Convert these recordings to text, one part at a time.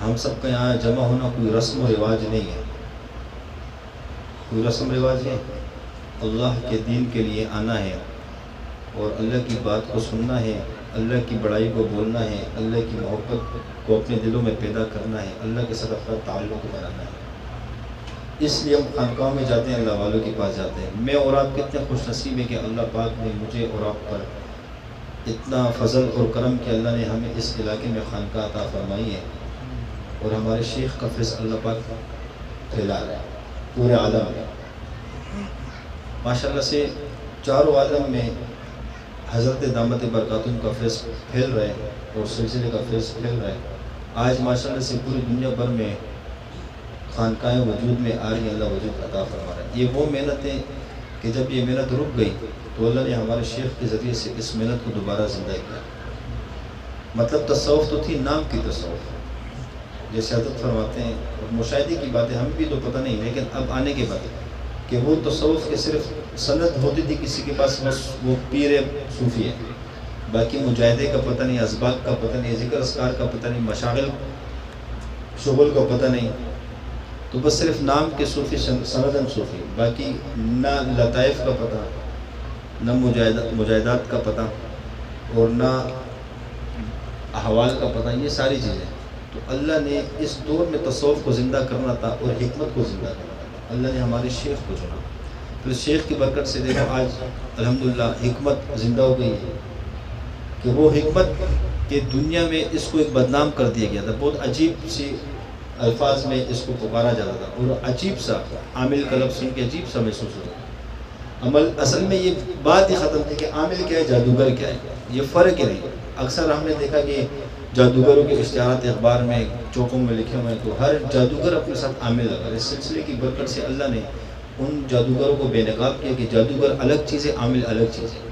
ہم سب کا یہاں جمع ہونا کوئی رسم و رواج نہیں ہے، کوئی رسم و رواج ہے، اللہ کے دین کے لیے آنا ہے اور اللہ کی بات کو سننا ہے، اللہ کی بڑائی کو بولنا ہے، اللہ کی محبت کو اپنے دلوں میں پیدا کرنا ہے، اللہ کے ساتھ اپنا تعلق بنانا ہے۔ اس لیے ہم خانقاہوں میں جاتے ہیں، اللہ والوں کے پاس جاتے ہیں۔ میں اور آپ کتنے خوش نصیب ہیں کہ اللہ پاک نے مجھے اور آپ پر اتنا فضل اور کرم کہ اللہ نے ہمیں اس علاقے میں خانقاہ عطا فرمائی ہے، اور ہمارے شیخ کا فیض اللہ پاک پھیلا رہا ہے پورے عالم میں۔ ماشاءاللہ سے چاروں عالم میں حضرت دامت برکاتہم کا فیض پھیل رہا ہے اور سلسلے کا فیض پھیل رہا ہے۔ آج ماشاءاللہ سے پوری دنیا بھر میں خانقاہیں وجود میں آ رہی ہیں، اللہ وجود عطا فرما رہا ہے۔ یہ وہ محنت ہے کہ جب یہ محنت رک گئی تو اللہ نے ہمارے شیخ کے ذریعے سے اس محنت کو دوبارہ زندہ کیا۔ مطلب تصوف تو تھی، نام کی تصوف، جیسے حضرت فرماتے ہیں، اور مشاہدے کی باتیں ہمیں بھی تو پتہ نہیں، لیکن اب آنے کے بعد کہ وہ تصوف کے صرف سند ہوتی تھی کسی کے پاس، بس وہ پیر صوفی ہے، باقی مجاہدے کا پتہ نہیں، اسباق کا پتہ نہیں، ذکر اذکار کا پتہ نہیں، مشاغل شغل کا پتہ نہیں، تو بس صرف نام کے صوفی، سندن صوفی، باقی نہ لطائف کا پتہ، نہ مجاہدات کا پتہ، اور نہ احوال کا پتہ، یہ ساری چیزیں۔ تو اللہ نے اس دور میں تصوف کو زندہ کرنا تھا اور حکمت کو زندہ کرنا تھا، اللہ نے ہمارے شیخ کو چنا۔ تو اس شیخ کی برکت سے دیکھو آج الحمدللہ حکمت زندہ ہو گئی ہے، کہ وہ حکمت کہ دنیا میں اس کو ایک بدنام کر دیا گیا تھا، بہت عجیب سی الفاظ میں اس کو پکارا جاتا تھا، اور عجیب سا عامل کا لفظ سن کے عجیب سا محسوس ہوتا۔ عمل اصل میں یہ بات ہی ختم تھی کہ عامل کیا ہے، جادوگر کیا ہے، یہ فرق ہی نہیں۔ اکثر ہم نے دیکھا کہ جادوگروں کے اشتہارات اخبار میں، چوکوں میں لکھے ہوئے ہیں، تو ہر جادوگر اپنے ساتھ عامل لگا۔ اس سلسلے کی برکت سے اللہ نے ان جادوگروں کو بے نقاب کیا کہ جادوگر الگ چیز ہے، عامل الگ چیز ہے،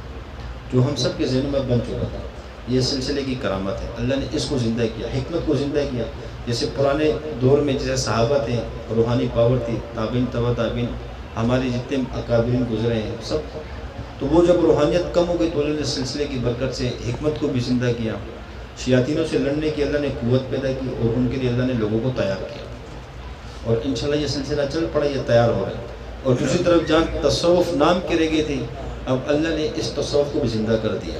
جو ہم سب کے ذہنوں میں بن چکا تھا۔ یہ سلسلے کی کرامت ہے، اللہ نے اس کو زندہ کیا، حکمت کو زندہ کیا۔ جیسے پرانے دور میں جیسے صحابہ تھے، روحانی پاور تھی، تابعین تبع تابعین، ہمارے جتنے اکابرین گزرے ہیں سب، تو وہ جب روحانیت کم ہو گئی تو اللہ نے سلسلے کی برکت سے حکمت کو بھی زندہ کیا، شیاطینوں سے لڑنے کی اللہ نے قوت پیدا کی، اور ان کے لیے اللہ نے لوگوں کو تیار کیا، اور انشاءاللہ یہ سلسلہ چل پڑا، یہ تیار ہو رہا ہے۔ اور دوسری طرف جہاں تصوف نام کے رہ گئی تھی، اب اللہ نے اس تصوف کو بھی زندہ کر دیا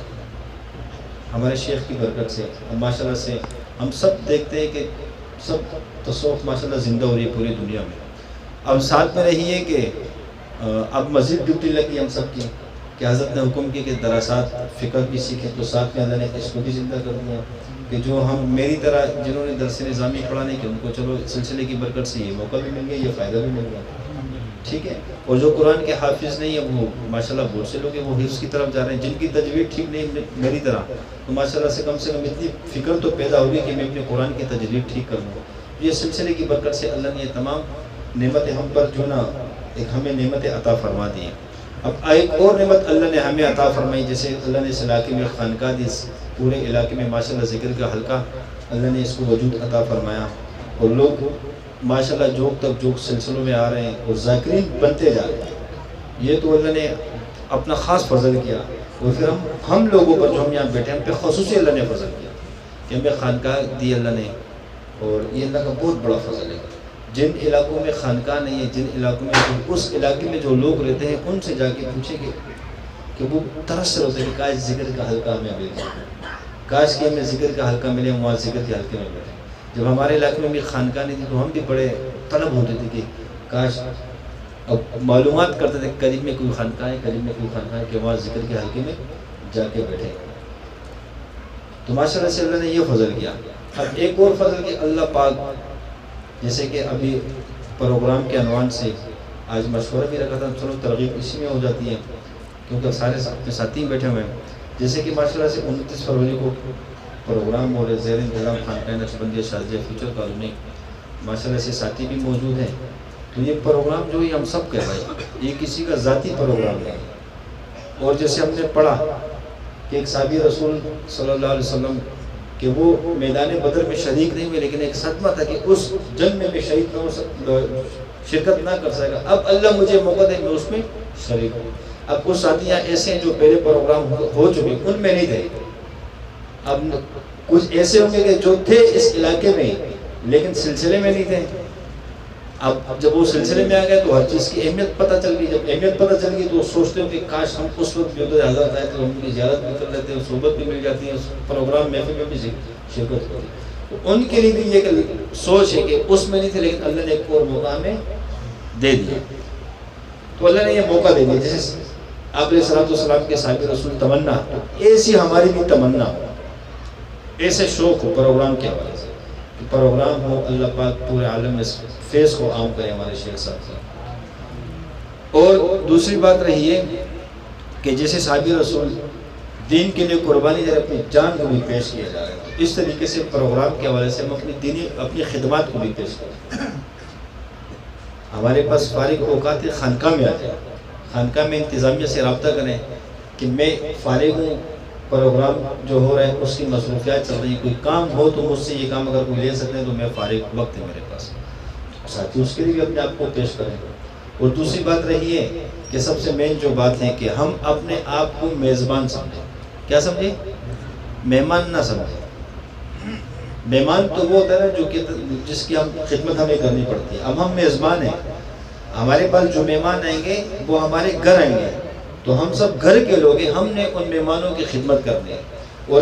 ہمارے شیخ کی برکت سے۔ اب ماشاءاللہ سے ہم سب دیکھتے ہیں کہ سب تصوف ماشاءاللہ زندہ ہو رہی ہے پوری دنیا میں۔ اب ساتھ میں رہی ہے کہ اب مزید ڈیوٹی لگی ہم سب کی، کہ حضرت نے حکم کی کہ دراسات فقہ بھی سیکھیں، تو ساتھ میں اللہ نے اس کو بھی زندہ کر دیا، کہ جو ہم میری طرح جنہوں نے درس نظامی پڑھا نہیں، کہ ان کو چلو سلسلے کی برکت سے یہ موقع بھی مل گیا، یہ فائدہ بھی مل گیا، ٹھیک ہے۔ اور جو قرآن کے حافظ نہیں ہیں وہ ماشاءاللہ بہت سے لوگ ہیں وہ حفظ کی طرف جا رہے ہیں، جن کی تجوید ٹھیک نہیں میری طرح، تو ماشاءاللہ سے کم اتنی فکر تو پیدا ہوگی کہ میں اپنے قرآن کی تجوید ٹھیک کر لوں۔ یہ سلسلے کی برکت سے اللہ نے یہ تمام نعمتیں ہم پر جو نا ایک ہمیں نعمتیں عطا فرما دی ہیں۔ اب ایک اور نعمت اللہ نے ہمیں عطا فرمائی، جیسے اللہ نے اس علاقے میں خانقاہ دی، پورے علاقے میں ماشاءاللہ ذکر کا حلقہ اللہ نے اس کو وجود عطا فرمایا، اور لوگ ماشاءاللہ جوگ تک جوگ سلسلوں میں آ رہے ہیں اور ذاکرین بنتے جا رہے ہیں۔ یہ تو اللہ نے اپنا خاص فضل کیا، اور پھر ہم لوگوں پر جو ہم یہاں بیٹھے ہیں ہم پہ خصوصی اللہ نے فضل کیا کہ ہمیں خانقاہ دی اللہ نے، اور یہ اللہ کا بہت بڑا فضل ہے۔ جن علاقوں میں خانقاہ نہیں ہے، جن علاقوں میں اس علاقے میں جو لوگ رہتے ہیں ان سے جا کے پوچھیں کہ وہ ترس رہے ہوتے ہیں کہ کاش ذکر کا حلقہ ہمیں مل جائے، کاش کہ ہمیں ذکر کا حلقہ ملے، وہاں ذکر کے حلقے میں بیٹھے۔ جب ہمارے علاقے میں بھی خانقاہ نہیں تھی تو ہم بھی بڑے طلب ہوتے تھے کہ کاش، اب معلومات کرتے تھے قریب میں کوئی خانقاہ ہے، قریب میں کوئی خانقاہ ہے، کہ وہاں ذکر کے حلقے میں جا کے بیٹھے۔ تو ماشاءاللہ سے اللہ نے یہ فضل کیا۔ اب ایک اور فضل کہ اللہ پاک، جیسے کہ ابھی پروگرام کے عنوان سے آج مشورہ بھی رکھا تھا، چلو ترغیب اسی میں ہو جاتی ہے کیونکہ سارے اپنے ساتھی بیٹھے ہوئے ہیں، جیسے کہ ماشاءاللہ سے 29 فروری کو پروگرام ہو رہے زیر انتظام خانقاہ نقشبندیہ شارجہ فیوچر کالونی، ماشاءاللہ سے ساتھی بھی موجود ہیں۔ تو یہ پروگرام جو ہے ہم سب کہہ رہے ہیں، یہ کسی کا ذاتی پروگرام ہے، اور جیسے ہم نے پڑھا کہ ایک صحابی رسول صلی اللہ علیہ وسلم کہ وہ میدان بدر میں شریک نہیں ہوئے، لیکن ایک صدمہ تھا کہ اس جنگ میں میں شہید نہ ہو شرکت نہ کر سکے گا، اب اللہ مجھے موقع دے میں اس میں شریک ہوں۔ اب کچھ ساتھیاں ایسے ہیں جو پہلے پروگرام ہو چکے ان میں نہیں تھے، اب کچھ ایسے ہوں گے کہ جو تھے اس علاقے میں لیکن سلسلے میں نہیں تھے. اب جب وہ سلسلے میں آ گئے تو ہر چیز کی اہمیت پتہ چل گئی. جب اہمیت پتہ چل گئی تو وہ سوچتے ہو کہ کاش ہم اس وقت بھی ادھر حضرت آئے تو ہم کی زیارت بھی کر لیتے ہیں, صحبت بھی مل جاتی ہے, اس پروگرام محفل میں بھی شرکت ہوتی. تو ان کے لیے بھی یہ سوچ ہے کہ اس میں نہیں تھے, لیکن اللہ نے ایک اور موقع ہمیں دے دیا. تو اللہ نے یہ موقع دے دیا. جیسے آپ علیہ الصلوۃ والسلام کے صحابہ رسول تمنا, ایسی ہماری بھی تمنا ہو, ایسے شوق ہو پروگرام کے حوالے سے, پروگرام ہو اللہ پاک پورے عالم میں فیض کو عام کرے ہمارے شیخ صاحب سے. اور دوسری بات رہی ہے کہ جیسے صحابی رسول دین کے لیے قربانی دے رہے, اپنی جان کو بھی پیش کیا جا رہا ہے, اس طریقے سے پروگرام کے حوالے سے ہم اپنی خدمات کو بھی پیش کریں. ہمارے پاس فارغ اوقات خانقاہ میں آ جائے, خانقاہ میں انتظامیہ سے رابطہ کریں کہ میں فارغ ہوں, پروگرام جو ہو رہا ہے اس کی مصروفیات چل رہی ہیں, کوئی کام ہو تو مجھ سے یہ کام اگر کوئی لے سکتے ہیں تو میں فارغ وقت ہے میرے پاس, ساتھی اس کے لیے بھی اپنے آپ کو پیش کریں. اور دوسری بات رہی ہے کہ سب سے مین جو بات ہے کہ ہم اپنے آپ کو میزبان سمجھیں. کیا سمجھیں؟ مہمان نہ سمجھیں. مہمان تو وہ ہوتا ہے نا جو کہ جس کی ہم خدمت ہمیں کرنی پڑتی ہے. اب ہم میزبان ہیں, ہمارے پاس جو مہمان آئیں گے وہ ہمارے گھر آئیں گے, تو ہم سب گھر کے لوگ ہیں, ہم نے ان مہمانوں کی خدمت کرنی ہے اور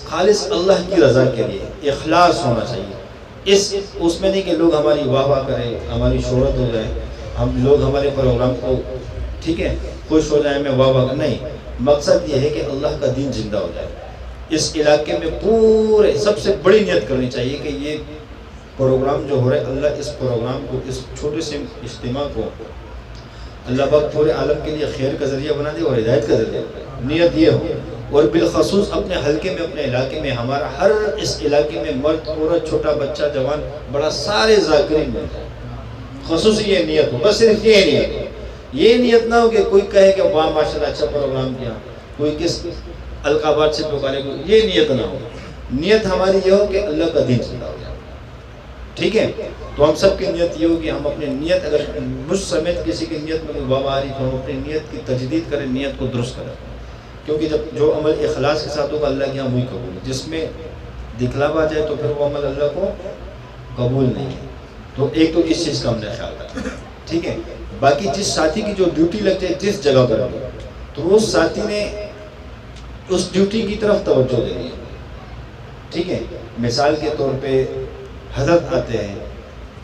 خالص اللہ کی رضا کے لیے اخلاص ہونا چاہیے. اس میں نہیں کہ لوگ ہماری واہ واہ کریں, ہماری شہرت ہو جائے, ہم لوگ ہمارے پروگرام کو ٹھیک ہے خوش ہو جائیں, میں واہ واہ نہیں. مقصد یہ ہے کہ اللہ کا دین زندہ ہو جائے. اس علاقے میں پورے سب سے بڑی نیت کرنی چاہیے کہ یہ پروگرام جو ہو رہا ہے, اللہ اس پروگرام کو, اس چھوٹے سے اجتماع کو اللہ پاک پورے عالم کے لیے خیر کا ذریعہ بنا دے اور ہدایت کا ذریعہ بنا دے. نیت یہ ہو. اور بالخصوص اپنے حلقے میں, اپنے علاقے میں, ہمارا ہر اس علاقے میں مرد عورت چھوٹا بچہ جوان بڑا سارے ذاکرین بن جائے. خصوصی یہ نیت ہو, بس صرف یہ نیت ہو. یہ نیت نہ ہو کہ کوئی کہے کہ واہ ماشاءاللہ اچھا پروگرام کیا, کوئی کس القابات سے پکارے, یہ نیت نہ ہو. نیت ہماری یہ ہو کہ اللہ کا دین زندہ ہو جائے. ٹھیک ہے, تو ہم سب کی نیت یہ ہوگی, ہم اپنی نیت, اگر مجھ سمیت کسی کی نیت میں واہ آ رہی تو ہم اپنی نیت کی تجدید کریں, نیت کو درست کریں. کیونکہ جب جو عمل اخلاص کے ساتھ ہوگا اللہ کے یہاں وہی قبول ہے. جس میں دکھلاوا جائے تو پھر وہ عمل اللہ کو قبول نہیں ہے. تو ایک تو اس چیز کا ہم نے خیال رکھا. ٹھیک ہے, باقی جس ساتھی کی جو ڈیوٹی لگ جائے جس جگہ پر بھی, تو اس ساتھی نے اس ڈیوٹی کی طرف توجہ دینی ہے. ٹھیک ہے, مثال کے طور پہ حضرت آتے ہیں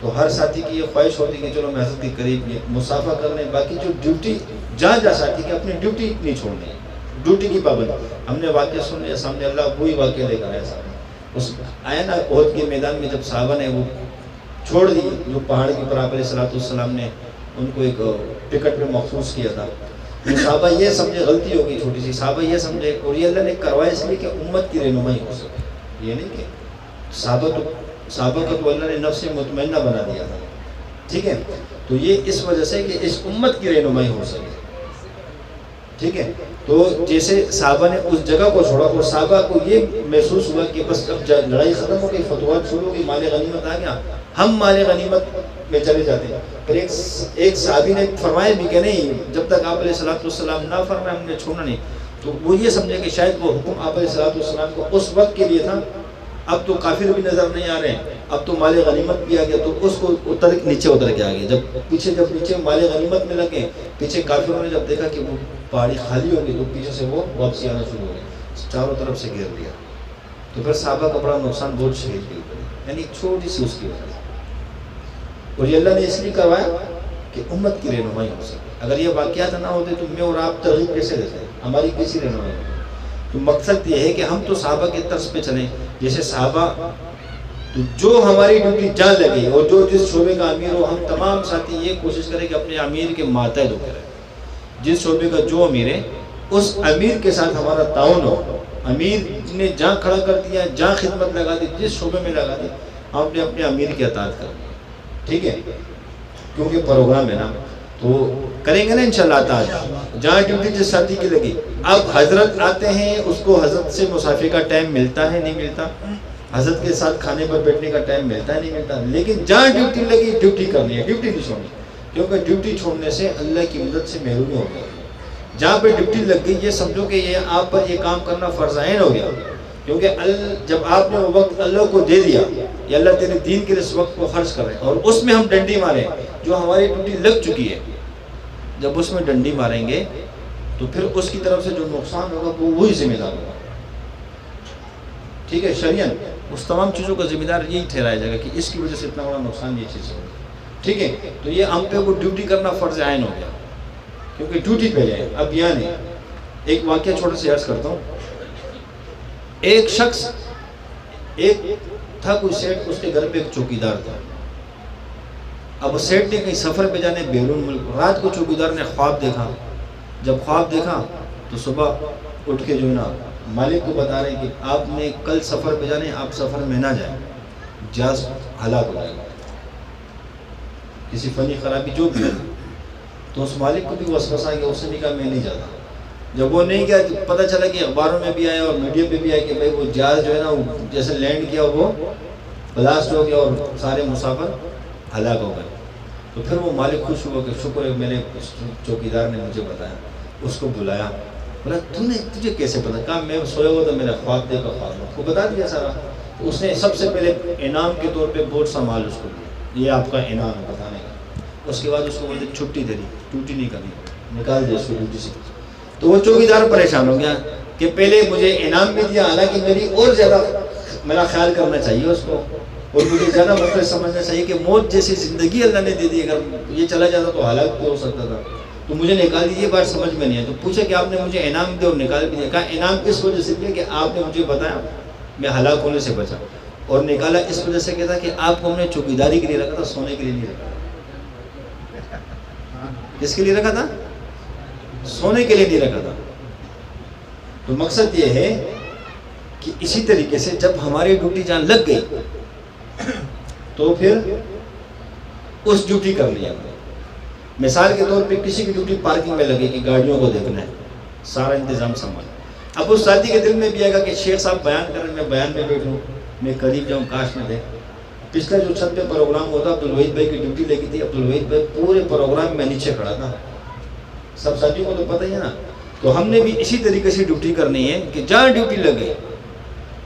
تو ہر ساتھی کی یہ خواہش ہوتی ہے کہ چلو میں حضرت کے قریب مسافہ کر لیں. باقی جو ڈیوٹی جہاں ساتھی کی اپنی ڈیوٹی نہیں چھوڑنی, ڈیوٹی کی پابندی. ہم نے واقعہ سن لیا سامنے, اللہ وہی واقعہ لے کر آیا سامنے. اس آیا نا احد کے میدان میں جب صحابہ نے وہ چھوڑ دی, جو پہاڑ کے اوپر آپ علیہ الصلوۃ والسلام نے ان کو ایک ٹکٹ پہ مخصوص کیا تھا, تو صحابہ یہ سمجھے غلطی ہوگی چھوٹی سی, صحابہ یہ سمجھے, اور یہ اللہ نے کروایا اس لیے کہ امت کی رہنمائی ہو سکے. یہ نہیں کہ صحابہ کو تو اللہ نے نفس مطمئنہ بنا دیا تھا. ٹھیک ہے, تو یہ اس وجہ سے کہ اس امت کی رہنمائی ہو سکے. ٹھیک ہے, تو جیسے صحابہ نے اس جگہ کو چھوڑا اور صحابہ کو یہ محسوس ہوا کہ بس اب لڑائی ختم ہو گئی, فتوحات شروع ہو گئی, مال غنیمت آ گیا, ہم مال غنیمت میں چلے جاتے ہیں. پھر ایک صحابی نے فرمایا بھی کہ نہیں, جب تک آپ علیہ الصلوۃ والسلام نہ فرمائے ہم نے چھوڑنا نہیں. تو وہ یہ سمجھے کہ شاید وہ حکم آپ علیہ الصلوۃ والسلام کو اس وقت کے لیے تھا, اب تو کافر بھی نظر نہیں آ رہے ہیں, اب تو مال غنیمت بھی آ گیا, تو اس کو نیچے اتر کے آ گئے. جب نیچے مال غنیمت میں لگے, پیچھے کافروں نے جب دیکھا کہ وہ پہاڑی خالی ہو گئی تو پیچھے سے وہ واپسی آنا شروع ہو گئے, چاروں طرف سے گھیر لیا. تو پھر صحابہ کا بڑا نقصان بہت شہید کے اوپر, یعنی چھوٹی سی اس کی وجہ سے. اور یہ اللہ نے اس لیے کروایا کہ امت کی رہنمائی ہو سکے. اگر یہ واقعات نہ ہوتے تو میں اور آپ ترغیب کیسے دیتے, ہماری کیسی رہنمائی ہوتی. تو مقصد یہ ہے کہ ہم تو صحابہ کے طرز پہ چلیں. جیسے صحابہ تو جو ہماری ڈیوٹی جان لگی, اور جو جس شعبے کا امیر ہو, ہم تمام ساتھی یہ کوشش کریں کہ اپنے امیر کے ماتحت ہو کریں. جس شعبے کا جو امیر ہے اس امیر کے ساتھ ہمارا تعاون ہو. امیر نے جہاں کھڑا کر دیا, جہاں خدمت لگا دی, جس شعبے میں لگا دی, ہم نے اپنے امیر کی اطاعت کر دی. ٹھیک ہے, کیونکہ پروگرام ہے نا, تو کریں گے نا انشاءاللہ اطاعت. جہاں ڈیوٹی جس ساتھی کی لگی, اب حضرت آتے ہیں, اس کو حضرت سے مسافر کا ٹائم ملتا ہے نہیں ملتا, حضرت کے ساتھ کھانے پر بیٹھنے کا ٹائم ملتا ہے نہیں ملتا, لیکن جہاں ڈیوٹی لگی ڈیوٹی کرنی ہے, ڈیوٹی نہیں چھوڑنی. کیونکہ ڈیوٹی چھوڑنے سے اللہ کی مدد سے محرومی ہو گئی. جہاں پہ ڈیوٹی لگ گئی یہ سمجھو کہ یہ آپ پر یہ کام کرنا فرض عین ہو گیا, کیونکہ جب آپ نے وہ وقت اللہ کو دے دیا کہ اللہ تیرے دین کے لیے اس وقت کو خرچ کر رہے ہیں، اور اس میں ہم ڈنڈی ماریں جو ہماری ڈیوٹی لگ چکی ہے، جب اس میں ڈنڈی ماریں گے تو پھر اس کی طرف سے جو نقصان ہوگا وہ وہی ذمہ دار ہوگا. ٹھیک ہے، شریعن اس تمام چیزوں کا ذمہ دار یہی ٹھہرایا جائے گا کہ اس کی وجہ سے اتنا بڑا نقصان یہ چیز ہوگی. ٹھیک ہے، تو یہ ہم پہ وہ ڈیوٹی کرنا فرض عین ہو گیا کیونکہ ڈیوٹی پہ ہے. اب یہاں نہیں، ایک واقعہ چھوٹا سا عرض کرتا ہوں. ایک شخص تھا کوئی سیٹ، اس کے گھر پہ ایک چوکیدار تھا. اب سیٹ نے کہیں سفر پہ جانے بیرون ملک، رات کو چوکیدار نے خواب دیکھا. جب خواب دیکھا تو صبح اٹھ کے جو ہے نا مالک کو بتا رہے ہیں کہ آپ نے کل سفر پہ جانے، آپ سفر میں نہ جائیں، جہاز ہلاک ہو جائے گا، کسی فنی خرابی جو بھی ہو. تو اس مالک کو بھی وسوسہ آ گیا، اس نے کہا میں نہیں جاتا. جب وہ نہیں گیا تو پتہ چلا کہ اخباروں میں بھی آیا اور میڈیا پہ بھی آیا کہ بھائی وہ جہاز جو ہے نا جیسے لینڈ کیا وہ بلاسٹ ہو گیا اور سارے مسافر ہلاک ہو گئے. تو پھر وہ مالک خوش ہوا کہ شکر ہے میں نے چوکیدار نے مجھے بتایا. اس کو بلایا، بولا تجھے کیسے پتا؟ کہا میں سویا ہوا تو میرا خواب دیکھا، خواب اس کو بتا دیا سارا. اس نے سب سے پہلے انعام کے طور پہ بہت سا مال اس کو دیا، یہ آپ کا انعام ہے بتانے کا. اس کے بعد اس کو بولتے چھٹی دے دی، ڈیوٹی نہیں کرنی، نکال دیا اس کو ڈیوٹی سے. تو وہ چوکیدار پریشان ہو گیا کہ پہلے مجھے انعام بھی دیا، حالانکہ میری اور زیادہ میرا خیال کرنا چاہیے اس کو، اور مجھے زیادہ مختلف سمجھنا چاہیے کہ موت جیسی زندگی اللہ نے دے دی، اگر یہ چلا جاتا تو ہلاک بھی ہو سکتا تھا، تو مجھے نکال دی. یہ بات سمجھ میں نہیں ہے. تو پوچھا کہ آپ نے مجھے انعام دیا اور نکال بھی دیا. کہا انعام اس وجہ سے دیا کہ آپ نے مجھے بتایا، میں ہلاک ہونے سے بچا، اور نکالا اس وجہ سے کہتا کہ آپ کو ہم نے چوکیداری کے لیے رکھا تھا، سونے کے لیے نہیں رکھا. کس کے لیے رکھا تھا؟ سونے کے لیے نہیں رکھا تھا. تو مقصد یہ ہے کہ اسی طریقے سے جب ہماری ڈیوٹی جہاں لگ گئی تو پھر اس ڈیوٹی کر لیا. مثال کے طور پہ کسی کی ڈیوٹی پارکنگ میں لگے کہ گاڑیوں کو دیکھنا ہے، سارا انتظام سنبھال. اب اس ساتھی کے دل میں بھی آئے گا کہ شیخ صاحب بیان کریں، میں بیان میں بیٹھوں، میں قریب جاؤں، کاش میں دے. پچھلا جو چھت پہ پروگرام ہوتا عبدالوحید بھائی کی ڈیوٹی لگی تھی، عبدالوحید بھائی پورے پروگرام میں نیچے کھڑا تھا، سب ساتھیوں کو تو پتہ ہی ہے نا. تو ہم نے بھی اسی طریقے سے ڈیوٹی کرنی ہے کہ جہاں ڈیوٹی لگ گئی،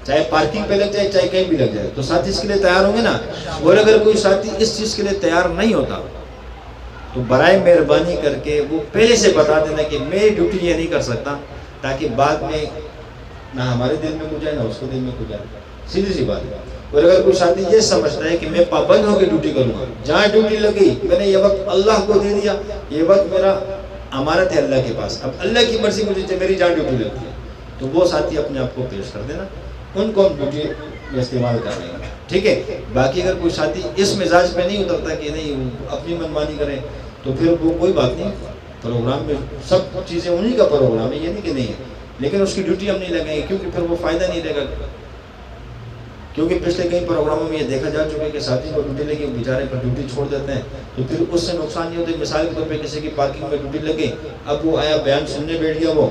چاہے پارکنگ پہ لگ جائے چاہے کہیں بھی لگ جائے، تو ساتھی اس کے لیے تیار ہوں گے نا. اور اگر کوئی ساتھی اس چیز کے لیے تیار نہیں ہوتا تو برائے مہربانی کر کے وہ پہلے سے بتا دینا کہ میں ڈیوٹی یہ نہیں کر سکتا، تاکہ بعد میں نہ ہمارے دل میں کچھ جائے نہ اس کے دل میں کچھ جائے. سیدھی سی بات ہے. اور اگر کوئی ساتھی یہ سمجھتا ہے کہ میں پابند ہو کے ڈیوٹی کروں گا، جہاں ڈیوٹی لگی میں نے یہ وقت اللہ کو دے دیا، یہ وقت میرا امانت ہے اللہ کے پاس، اب اللہ کی مرضی مجھے میری جہاں ڈیوٹی لگتی ہے، تو وہ ساتھی اپنے آپ کو پیش کر دینا، ان کو ہم ڈیوٹی میں استعمال کر لیں گے. ٹھیک ہے. باقی اگر کوئی ساتھی اس مزاج پہ نہیں اترتا کہ نہیں اپنی منمانی کریں تو پھر وہ کوئی بات نہیں. پروگرام میں سب چیزیں انہی کا پروگرام ہے، یہ نہیں کہ نہیں ہے، لیکن اس کی ڈیوٹی ہم نہیں لگائیں گے کیونکہ پھر وہ فائدہ نہیں رہے گا. کیونکہ پچھلے کئی پروگراموں میں یہ دیکھا جا چکا ہے کہ ساتھی کو ڈیوٹی لگی بیچارے پر ڈیوٹی چھوڑ دیتے ہیں، تو پھر اس سے نقصان نہیں ہوتا. مثال کے طور پہ کسی کی پارکنگ میں ڈیوٹی لگی، اب وہ آیا بیان سننے بیٹھ گیا، وہ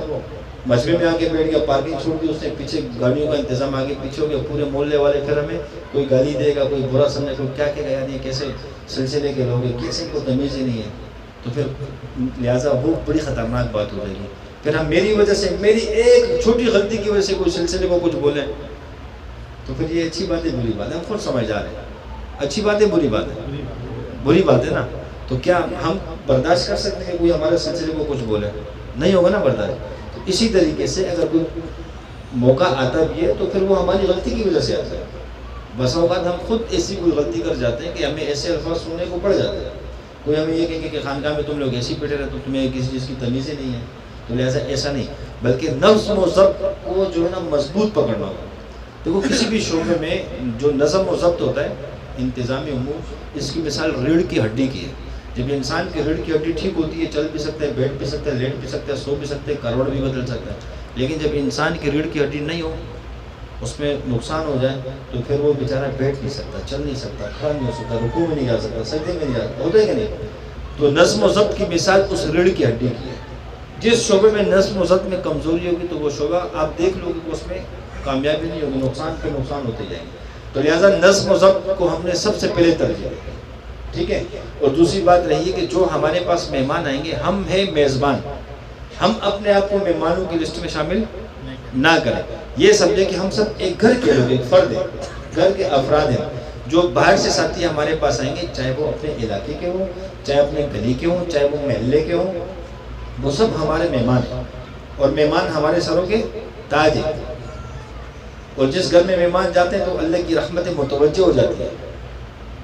مجمع میں آ کے بیٹھ گیا، پارکنگ چھوڑ دی اس نے، پیچھے گاڑیوں کا انتظام آگے پیچھے ہو گیا، پورے محلے والے پھر ہمیں کوئی گالی دے گا، کوئی برا سمجھے، کوئی کیا کہے گا، یعنی کیسے سلسلے کے لوگ ہیں، کسی کو تمیز ہی نہیں ہے. تو پھر لہٰذا وہ بڑی خطرناک بات ہو جائے گی. پھر ہم میری وجہ سے، میری ایک چھوٹی غلطی کی وجہ سے کوئی سلسلے کو کچھ بولیں تو پھر یہ اچھی بات ہے بری بات ہے؟ ہم خود سمجھ جا رہے ہیں اچھی بات ہے بری بات ہے؟ بری بات ہے نا. تو کیا ہم برداشت کر سکتے ہیں کہ کوئی ہمارے سلسلے کو کچھ بولے؟ نہیں ہوگا نا برداشت. تو اسی طریقے سے اگر کوئی موقع آتا بھی ہے تو پھر وہ ہماری غلطی کی وجہ سے آتا ہے. بس اوقات ہم خود ایسی کوئی غلطی کر جاتے ہیں کہ ہمیں ایسے الفاظ سننے کو پڑ جاتے ہیں. کوئی ہمیں یہ کہے کہ خانقاہ میں تم لوگ ایسے بیٹھے رہے تو تمہیں کسی چیز کی تمیز ہی نہیں ہے. تو لہٰذا ایسا نہیں، بلکہ نظم و ضبط کو جو ہے نا مضبوط پکڑنا ہوگا. دیکھو کسی بھی شعبے میں جو نظم و ضبط ہوتا ہے، انتظامی امور، اس کی مثال ریڑھ کی ہڈی کی ہے. جب انسان کی ریڑھ کی ہڈی ٹھیک ہوتی ہے، چل بھی سکتا ہے، بیٹھ بھی سکتا ہے، لیٹ بھی سکتا ہے، سو بھی سکتا ہے، کروڑ بھی بدل سکتا ہے. لیکن جب انسان کی ریڑھ کی ہڈی نہیں ہو، اس میں نقصان ہو جائے تو پھر وہ بیچارہ بیٹھ نہیں سکتا، چل نہیں سکتا، کھڑا نہیں ہو سکتا، رکوع میں نہیں جا سکتا، سجدے میں نہیں جا سکتا. ہوتا ہے کہ نہیں؟ تو نظم و ضبط کی مثال اس ریڑھ کی ہڈی کی ہے. جس شعبے میں نظم و ضبط میں کمزوری ہوگی تو وہ شعبہ آپ دیکھ لو گے کہ اس میں کامیابی نہیں ہوگی، نقصان پہ نقصان ہوتے جائیں گے. تو لہٰذا نظم و ضبط کو ہم نے سب سے پہلے ترجیح دی. ٹھیک ہے. اور دوسری بات رہی ہے کہ جو ہمارے پاس مہمان آئیں گے، ہم ہیں میزبان، ہم اپنے آپ کو مہمانوں کی لسٹ میں شامل نہ کریں. یہ سمجھے کہ ہم سب ایک گھر کے لوگ، ایک فرد ہیں، گھر کے افراد ہیں. جو باہر سے ساتھی ہمارے پاس آئیں گے، چاہے وہ اپنے علاقے کے ہوں، چاہے اپنے گلی کے ہوں، چاہے وہ محلے کے ہوں، وہ سب ہمارے مہمان ہیں. اور مہمان ہمارے سروں کے تاج ہیں. اور جس گھر میں مہمان جاتے ہیں تو اللہ کی رحمتیں متوجہ ہو جاتی ہیں.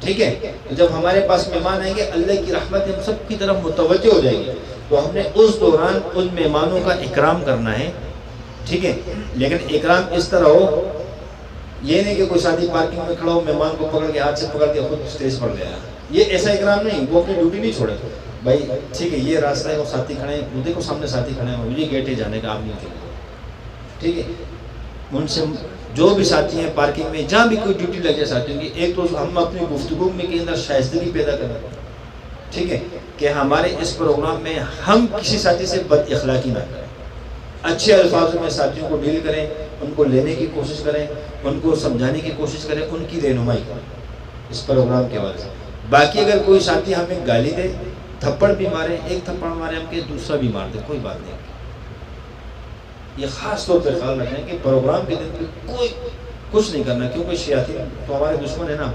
ٹھیک ہے، تو جب ہمارے پاس مہمان آئیں گے اللہ کی رحمتیں ہم سب کی طرف متوجہ ہو جائیں گی. تو ہم نے اس دوران ان مہمانوں کا اکرام کرنا ہے. ٹھیک ہے، لیکن اکرام اس طرح ہو، یہ نہیں کہ کوئی شادی پارکنگ میں کھڑا ہو، مہمان کو پکڑ کے ہاتھ سے پکڑ کے خود اسٹیج پر لے آیا. یہ ایسا اکرام نہیں. وہ اپنی ڈیوٹی نہیں چھوڑے. بھائی ٹھیک ہے، یہ راستہ ہے، وہ ساتھی کھڑے ہیں، وہ دیکھو سامنے ساتھی کھڑے ہیں، یہ گیٹ ہے جانے کا، آپ نہیں چلے. ٹھیک ہے، ان سے جو بھی ساتھی ہیں پارکنگ میں جہاں بھی کوئی ڈیوٹی لگ جائے ساتھیوں کی، ایک تو ہم اپنی گفتگو میں کے اندر شائستگی پیدا کریں. ٹھیک ہے، کہ ہمارے اس پروگرام میں ہم کسی ساتھی سے بد اخلاقی نہ کریں. اچھے الفاظوں میں ساتھیوں کو ڈیل کریں، ان کو لینے کی کوشش کریں، ان کو سمجھانے کی کوشش کریں، ان کی رہنمائی کریں اس پروگرام کے حوالے سے. باقی اگر کوئی ساتھی ہمیں گالی دے، تھپڑ بھی مارے، ایک تھپڑ مارے ہم کے دوسرا بھی مار دے، کوئی بات نہیں. یہ خاص طور پہ خیال رکھیں کہ پروگرام کے دن کوئی کچھ نہیں کرنا، کیونکہ شیاطین تو ہمارے دشمن ہے نا.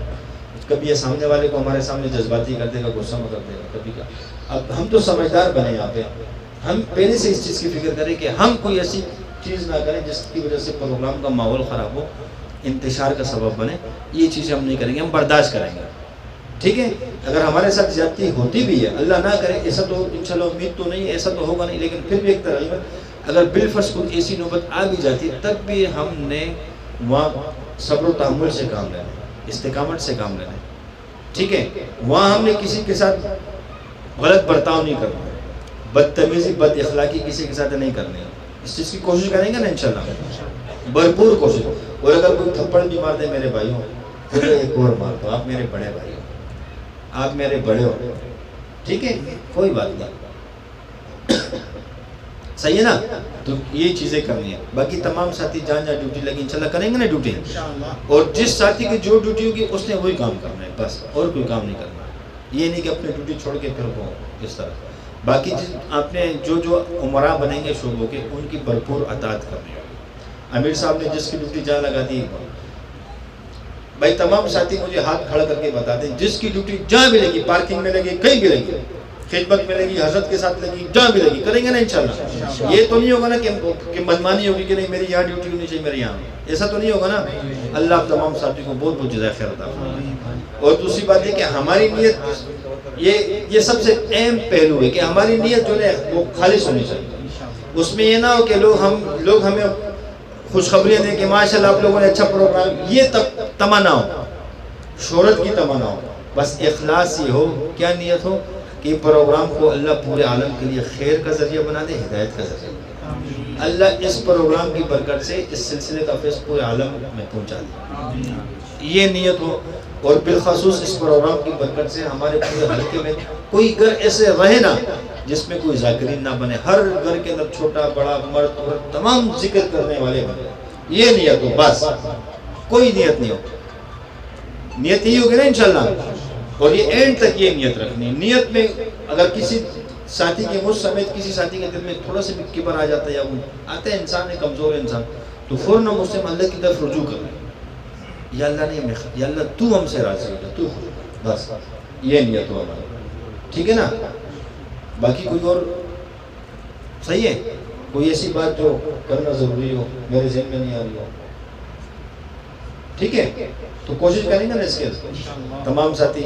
کبھی یہ سامنے والے کو ہمارے سامنے جذباتی کر دے گا، غصہ میں کر دے گا کبھی کا. اب ہم تو سمجھدار بنے یہاں پہ، ہم پہلے سے اس چیز کی فکر کریں کہ ہم کوئی ایسی چیز نہ کریں جس کی وجہ سے پروگرام کا ماحول خراب ہو، انتشار کا سبب بنے. یہ چیزیں ہم نہیں کریں گے، ہم برداشت کریں گے. ٹھیک ہے، اگر ہمارے ساتھ زیادتی ہوتی بھی ہے، اللہ نہ کرے، ایسا تو انشاءاللہ امید تو نہیں، ایسا تو ہوگا نہیں، لیکن پھر بھی ایک طرح اگر بالفرض کوئی ایسی نوبت آ بھی جاتی تب بھی ہم نے وہاں صبر و تحمل سے کام لینا ہے، استقامت سے کام لینا ہے. ٹھیک ہے، وہاں ہم نے کسی کے ساتھ غلط برتاؤ نہیں کرنا، بدتمیزی بد اخلاقی کسی کے ساتھ نہیں کرنی. اس چیز کی کوشش کریں گے نا انشاءاللہ، بھرپور کوشش. اور اگر کوئی تھپڑ بھی مار دے میرے بھائیوں، پھر ایک اور مار دو، آپ میرے بڑے بھائی ہو، آپ میرے بڑے ہو. ٹھیک ہے، کوئی بات نہیں، صحیح ہے نا. تو یہ چیزیں کرنی ہے. باقی تمام ساتھی جہاں جہاں ڈیوٹی لگی انشاءاللہ کریں گے نا ڈیوٹی، اور جس ساتھی کی جو ڈیوٹی ہوگی اس نے وہی کام کرنا ہے بس، اور کوئی کام نہیں کرنا. یہ نہیں کہ اپنی ڈیوٹی چھوڑ کے پھر وہ اس طرح. باقی آپ نے جو عمرا بنیں گے شعبوں کے، ان کی بھرپور اطاعت کرنی ہے. امیر صاحب نے جس کی ڈیوٹی جہاں لگا دی، بھائی تمام ساتھی مجھے ہاتھ کھڑا کر کے بتا دیں جس کی ڈیوٹی جہاں بھی لگی، پارکنگ میں لگی، کہیں بھی لگی، خدمت میں لگی، حضرت کے ساتھ لگی، جہاں بھی لگی، کریں گے نا انشاءاللہ. یہ تو نہیں ہوگا نا کہ منمانی ہوگی کہ نہیں میری یہاں ڈیوٹی ہونی چاہیے میرے یہاں، ایسا تو نہیں ہوگا نا. اللہ آپ تمام ساتھیوں کو بہت بہت جزائے خیر عطا فرمائے. اور دوسری بات یہ کہ ہماری نیت، یہ سب سے اہم پہلو ہے کہ ہماری نیت جو ہے وہ خالص ہونی چاہیے. اس میں یہ نہ ہو کہ لوگ ہمیں خوشخبریاں دیں کہ ماشاءاللہ آپ لوگوں نے اچھا پروگرام، یہ تمنا ہو، شہرت کی تمنا ہو. بس اخلاص یہ ہو، کیا نیت ہو کہ پروگرام کو اللہ پورے عالم کے لیے خیر کا ذریعہ بنا دے، ہدایت کا ذریعہ بنا دے. اللہ اس پروگرام کی برکت سے اس سلسلے کا فیض پورے عالم میں پہنچا دے، یہ نیت ہو. اور بالخصوص اس پروگرام کی برکت سے ہمارے پورے حلقے میں کوئی گھر ایسے رہے نا جس میں کوئی ذاکرین نہ بنے. ہر گھر کے اندر چھوٹا بڑا مرد عورت تمام ذکر کرنے والے بنے. یہ نیت ہو، بس کوئی نیت نہیں ہو. نیت یہی ہوگی نا انشاءاللہ. اور یہ اینڈ تک یہ نیت رکھنی ہے. نیت میں اگر کسی ساتھی کے مجھ سمیت کسی ساتھی کے دل میں تھوڑا سا بھی کبر آ جاتا ہے، یا وہ آتا ہے، انسان ہے، کمزور ہے انسان، تو فوراً ہم اس سے اللہ کی طرف رجوع کریں. یا اللہ نے یا اللہ تو ہم سے راضی ہو جا، تو بس یہ نیت ہو ہماری. ٹھیک ہے نا. باقی کوئی اور صحیح ہے، کوئی ایسی بات جو کرنا ضروری ہو میرے ذہن میں نہیں آ رہی ہو، ٹھیک ہے، تو کوشش کریں گے نا اس کے تمام ساتھی.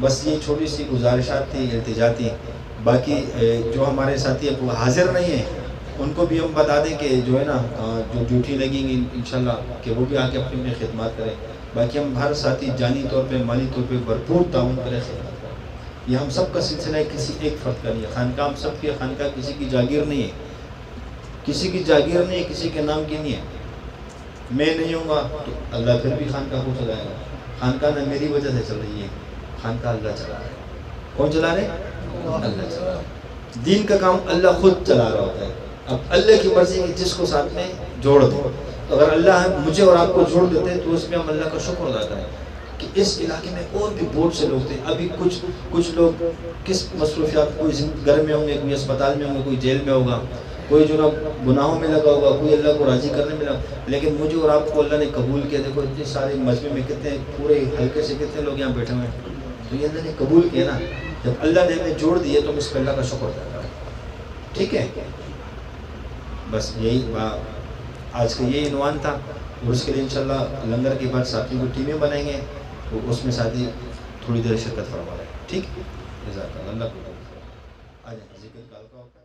بس یہ چھوٹی سی گزارشات تھی، التجا تھی. باقی جو ہمارے ساتھی اب حاضر نہیں ہیں ان کو بھی ہم بتا دیں کہ جو ہے نا جو ڈیوٹی لگیں گی انشاءاللہ کہ وہ بھی آ کے اپنی اپنی خدمات کریں. باقی ہم ہر ساتھی جانی طور پہ مالی طور پہ بھرپور تعاون کریں، خدمت کریں. یہ ہم سب کا سلسلہ ہے، کسی ایک فرد کا نہیں ہے. خانقاہ ہم سب کی خانقاہ کسی کی جاگیر نہیں ہے، کسی کی جاگیر نہیں ہے، کسی کے نام کی نہیں ہے. میں نہیں ہوں گا تو اللہ پھر بھی خانقاہ کو چلائے گا. خانقاہ نہ میری وجہ سے چل رہی ہے، خانقاہ اللہ چلا رہا ہے. کون چلا رہے؟ اللہ چلا رہا ہے. دین کا کام اللہ خود چلا رہا ہوتا ہے. اب اللہ کی مرضی ہے جس کو ساتھ میں جوڑ دے. اگر اللہ مجھے اور آپ کو جوڑ دیتے تو اس میں ہم اللہ کا شکر ادا کریں کہ اس علاقے میں اور بھی بہت سے لوگ تھے. ابھی کچھ لوگ کس مصروفیات، کوئی گھر میں ہوں گے، کوئی اسپتال میں ہوں گے، کوئی جیل میں ہوگا، کوئی جو گناہوں میں لگا ہوگا، کوئی اللہ کو راضی کرنے میں لگا، لیکن مجھے اور آپ کو اللہ نے قبول کیا. دیکھو اتنے سارے مجمع میں کتنے پورے حلقے سے کتنے لوگ یہاں بیٹھے ہوئے ہیں، تو یہ اللہ نے قبول کیا نا. جب اللہ نے ہمیں جوڑ دیے تو ہم اس پہ اللہ کا شکر کریں. ٹھیک ہے، بس یہی آج کا یہی عنوان تھا. اور اس کے لیے انشاءاللہ لنگر کے بعد ساتھیوں کو ٹیمیں بنائیں گے، تو اس میں ساتھی تھوڑی دیر شرکت فرما رہے ہیں. ٹھیک ہے، جزاک اللہ. اللہ کو آ جائیں ذکر کال کا